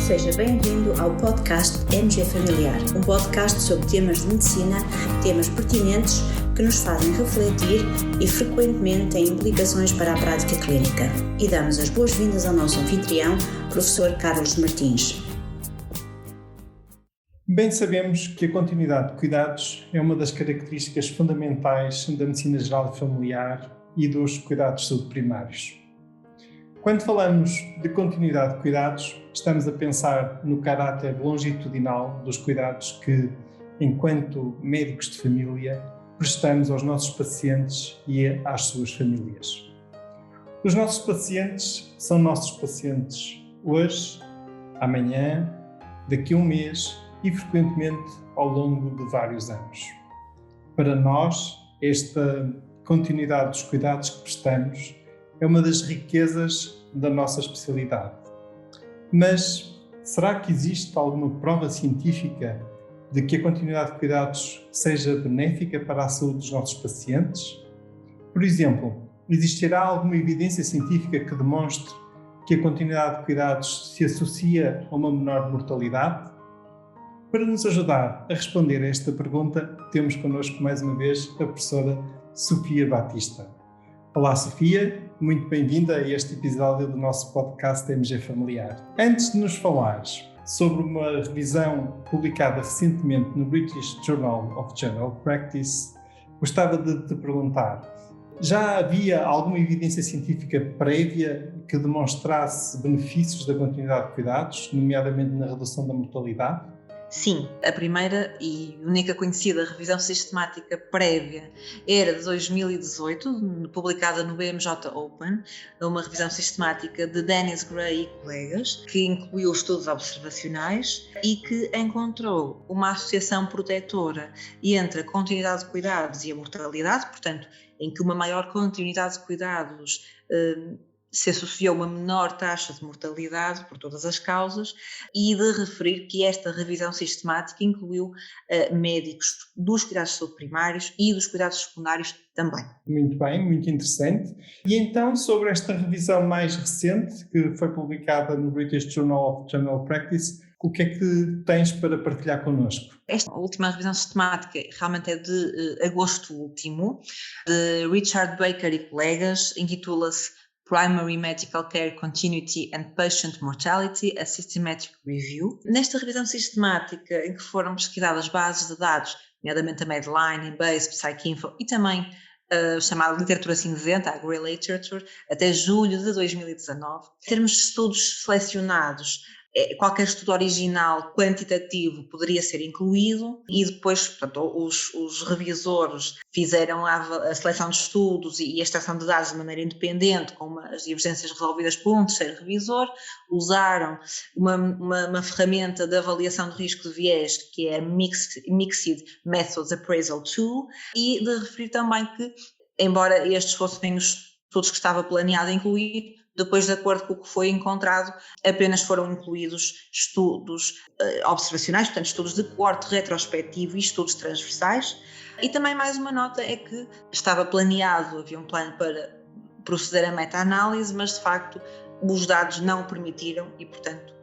Seja bem-vindo ao podcast MG Familiar, um podcast sobre temas de medicina, temas pertinentes que nos fazem refletir e frequentemente têm implicações para a prática clínica. E damos as boas-vindas ao nosso anfitrião, professor Carlos Martins. Bem sabemos que a continuidade de cuidados é uma das características fundamentais da medicina geral e familiar e dos cuidados de saúde primários. Quando falamos de continuidade de cuidados, estamos a pensar no caráter longitudinal dos cuidados que, enquanto médicos de família, prestamos aos nossos pacientes e às suas famílias. Os nossos pacientes são nossos pacientes hoje, amanhã, daqui a um mês e frequentemente ao longo de vários anos. Para nós, esta continuidade dos cuidados que prestamos é uma das riquezas da nossa especialidade. Mas será que existe alguma prova científica de que a continuidade de cuidados seja benéfica para a saúde dos nossos pacientes? Por exemplo, existirá alguma evidência científica que demonstre que a continuidade de cuidados se associa a uma menor mortalidade? Para nos ajudar a responder a esta pergunta, temos connosco mais uma vez a professora Sofia Batista. Olá Sofia, muito bem-vinda a este episódio do nosso podcast MG Familiar. Antes de nos falares sobre uma revisão publicada recentemente no British Journal of General Practice, gostava de te perguntar, já havia alguma evidência científica prévia que demonstrasse benefícios da continuidade de cuidados, nomeadamente na redução da mortalidade? Sim, a primeira e única conhecida revisão sistemática prévia era de 2018, publicada no BMJ Open, uma revisão sistemática de Dennis Gray e colegas, que incluiu estudos observacionais e que encontrou uma associação protetora entre a continuidade de cuidados e a mortalidade, portanto, em que uma maior continuidade de cuidados se associou a uma menor taxa de mortalidade por todas as causas, e de referir que esta revisão sistemática incluiu médicos dos cuidados de saúde primários e dos cuidados secundários também. Muito bem, muito interessante. E então, sobre esta revisão mais recente, que foi publicada no British Journal of General Practice, o que é que tens para partilhar connosco? Esta última revisão sistemática realmente é de agosto último, de Richard Baker e colegas, intitula-se Primary Medical Care Continuity and Patient Mortality, a Systematic Review. Nesta revisão sistemática, em que foram pesquisadas bases de dados, nomeadamente a Medline, Embase, PsycInfo e também a chamada literatura cinzenta, a Grey Literature, até julho de 2019, em termos de estudos selecionados, qualquer estudo original quantitativo poderia ser incluído e depois, portanto, os revisores fizeram a seleção de estudos e a extração de dados de maneira independente, com as divergências resolvidas por um terceiro revisor, usaram uma ferramenta de avaliação de risco de viés, que é a Mixed Methods Appraisal Tool, e de referir também que, embora estes fossem os estudos que estava planeado incluir, depois, de acordo com o que foi encontrado, apenas foram incluídos estudos observacionais, portanto, estudos de coorte retrospectivo e estudos transversais. E também mais uma nota é que estava planeado, havia um plano para proceder a meta-análise, mas de facto os dados não o permitiram e, portanto,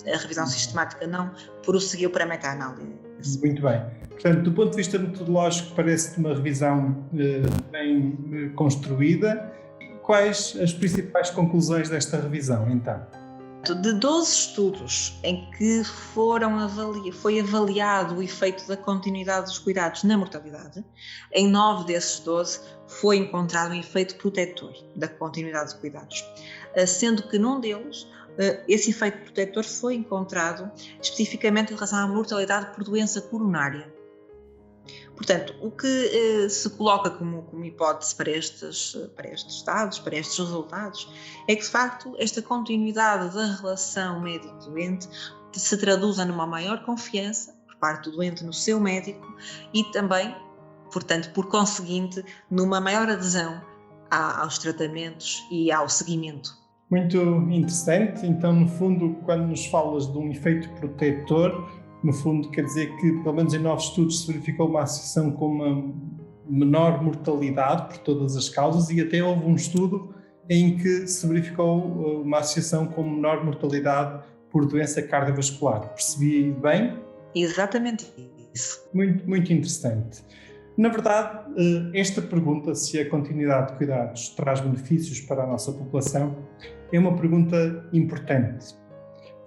a revisão sistemática não prosseguiu para a meta-análise. Muito bem. Portanto, do ponto de vista metodológico, parece-te uma revisão bem construída. Quais as principais conclusões desta revisão, então? De 12 estudos em que foi avaliado o efeito da continuidade dos cuidados na mortalidade, em 9 desses 12 foi encontrado um efeito protetor da continuidade de cuidados, sendo que num deles esse efeito protetor foi encontrado especificamente em relação à mortalidade por doença coronária. Portanto, o que se coloca como hipótese para estes dados, para estes resultados, é que de facto esta continuidade da relação médico-doente se traduza numa maior confiança por parte do doente no seu médico e também, portanto, por conseguinte, numa maior adesão aos tratamentos e ao seguimento. Muito interessante. Então, no fundo, quando nos falas de um efeito protetor, no fundo, quer dizer que, pelo menos em 9 estudos, se verificou uma associação com uma menor mortalidade por todas as causas e até houve um estudo em que se verificou uma associação com menor mortalidade por doença cardiovascular. Percebi bem? Exatamente isso. Muito, muito interessante. Na verdade, esta pergunta, se a continuidade de cuidados traz benefícios para a nossa população, é uma pergunta importante.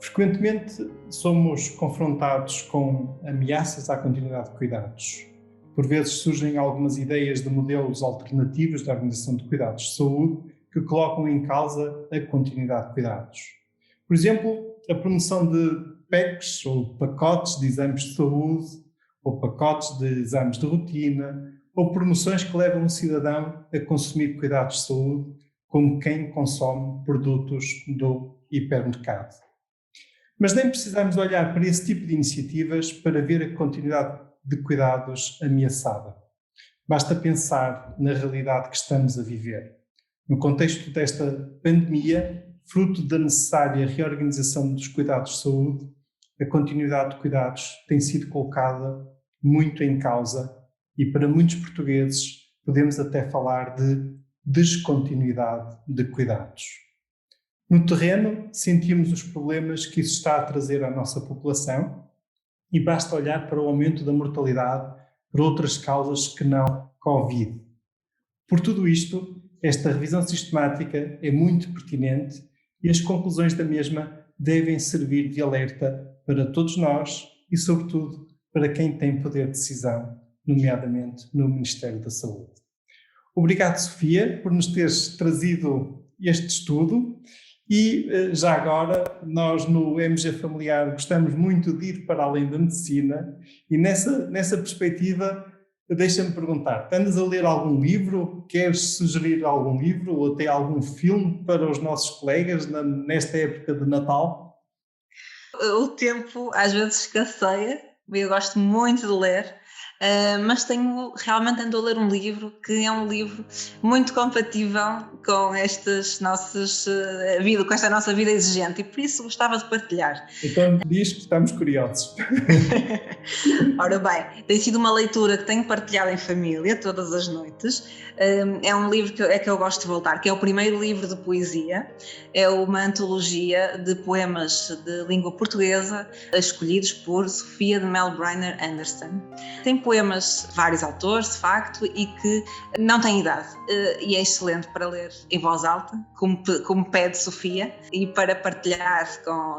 Frequentemente somos confrontados com ameaças à continuidade de cuidados. Por vezes surgem algumas ideias de modelos alternativos da organização de cuidados de saúde que colocam em causa a continuidade de cuidados. Por exemplo, a promoção de PECs, ou pacotes de exames de saúde, ou pacotes de exames de rotina, ou promoções que levam o cidadão a consumir cuidados de saúde como quem consome produtos do hipermercado. Mas nem precisamos olhar para esse tipo de iniciativas para ver a continuidade de cuidados ameaçada. Basta pensar na realidade que estamos a viver. No contexto desta pandemia, fruto da necessária reorganização dos cuidados de saúde, a continuidade de cuidados tem sido colocada muito em causa e para muitos portugueses podemos até falar de descontinuidade de cuidados. No terreno, sentimos os problemas que isso está a trazer à nossa população e basta olhar para o aumento da mortalidade por outras causas que não Covid. Por tudo isto, esta revisão sistemática é muito pertinente e as conclusões da mesma devem servir de alerta para todos nós e, sobretudo, para quem tem poder de decisão, nomeadamente no Ministério da Saúde. Obrigado, Sofia, por nos teres trazido este estudo. E já agora, nós no MG Familiar gostamos muito de ir para além da medicina e nessa perspectiva, deixa-me perguntar, andas a ler algum livro? Queres sugerir algum livro ou até algum filme para os nossos colegas nesta época de Natal? O tempo às vezes escasseia, eu gosto muito de ler. Mas realmente ando a ler um livro que é um livro muito compatível com estas nossas com esta nossa vida exigente e por isso gostava de partilhar. Então diz que estamos curiosos. Ora bem, tem sido uma leitura que tenho partilhado em família todas as noites. É um livro que eu gosto de voltar, que é o primeiro livro de poesia, é uma antologia de poemas de língua portuguesa escolhidos por Sofia de Melbreiner Anderson. Tem poemas de vários autores, de facto, e que não têm idade. E é excelente para ler em voz alta, como pede Sofia, e para partilhar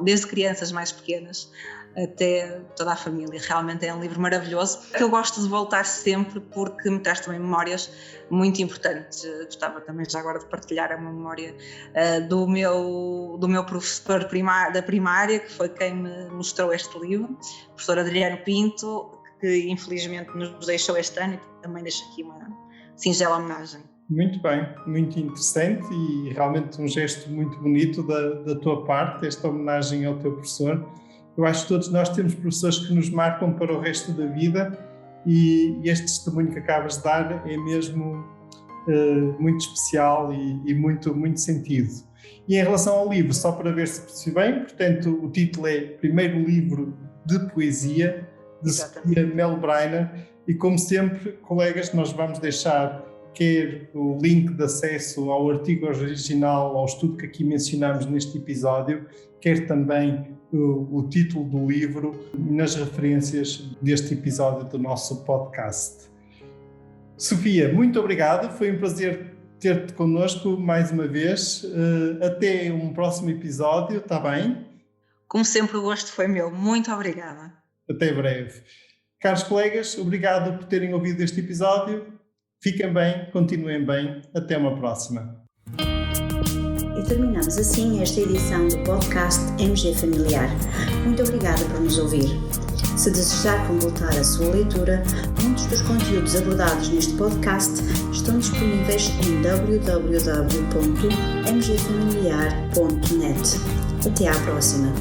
desde crianças mais pequenas até toda a família. Realmente é um livro maravilhoso, que eu gosto de voltar sempre porque me traz também memórias muito importantes. Gostava também já agora de partilhar a memória do meu professor da primária, que foi quem me mostrou este livro, o professor Adriano Pinto, que infelizmente nos deixou este ano e também deixo aqui uma singela homenagem. Muito bem, muito interessante e realmente um gesto muito bonito da tua parte, esta homenagem ao teu professor. Eu acho que todos nós temos professores que nos marcam para o resto da vida e este testemunho que acabas de dar é mesmo muito especial e muito, muito sentido. E em relação ao livro, só para ver se percebi bem, portanto o título é Primeiro Livro de Poesia, de Sofia Melbreiner, e como sempre, colegas, nós vamos deixar quer o link de acesso ao artigo original, ao estudo que aqui mencionamos neste episódio, quer também o título do livro nas referências deste episódio do nosso podcast. Sofia, muito obrigado, foi um prazer ter-te connosco mais uma vez. Até um próximo episódio, está bem? Como sempre, o gosto foi meu. Muito obrigada. Até breve. Caros colegas, obrigado por terem ouvido este episódio. Fiquem bem, continuem bem. Até uma próxima. E terminamos assim esta edição do podcast MG Familiar. Muito obrigada por nos ouvir. Se desejar completar a sua leitura, muitos dos conteúdos abordados neste podcast estão disponíveis em www.mgfamiliar.net. Até à próxima!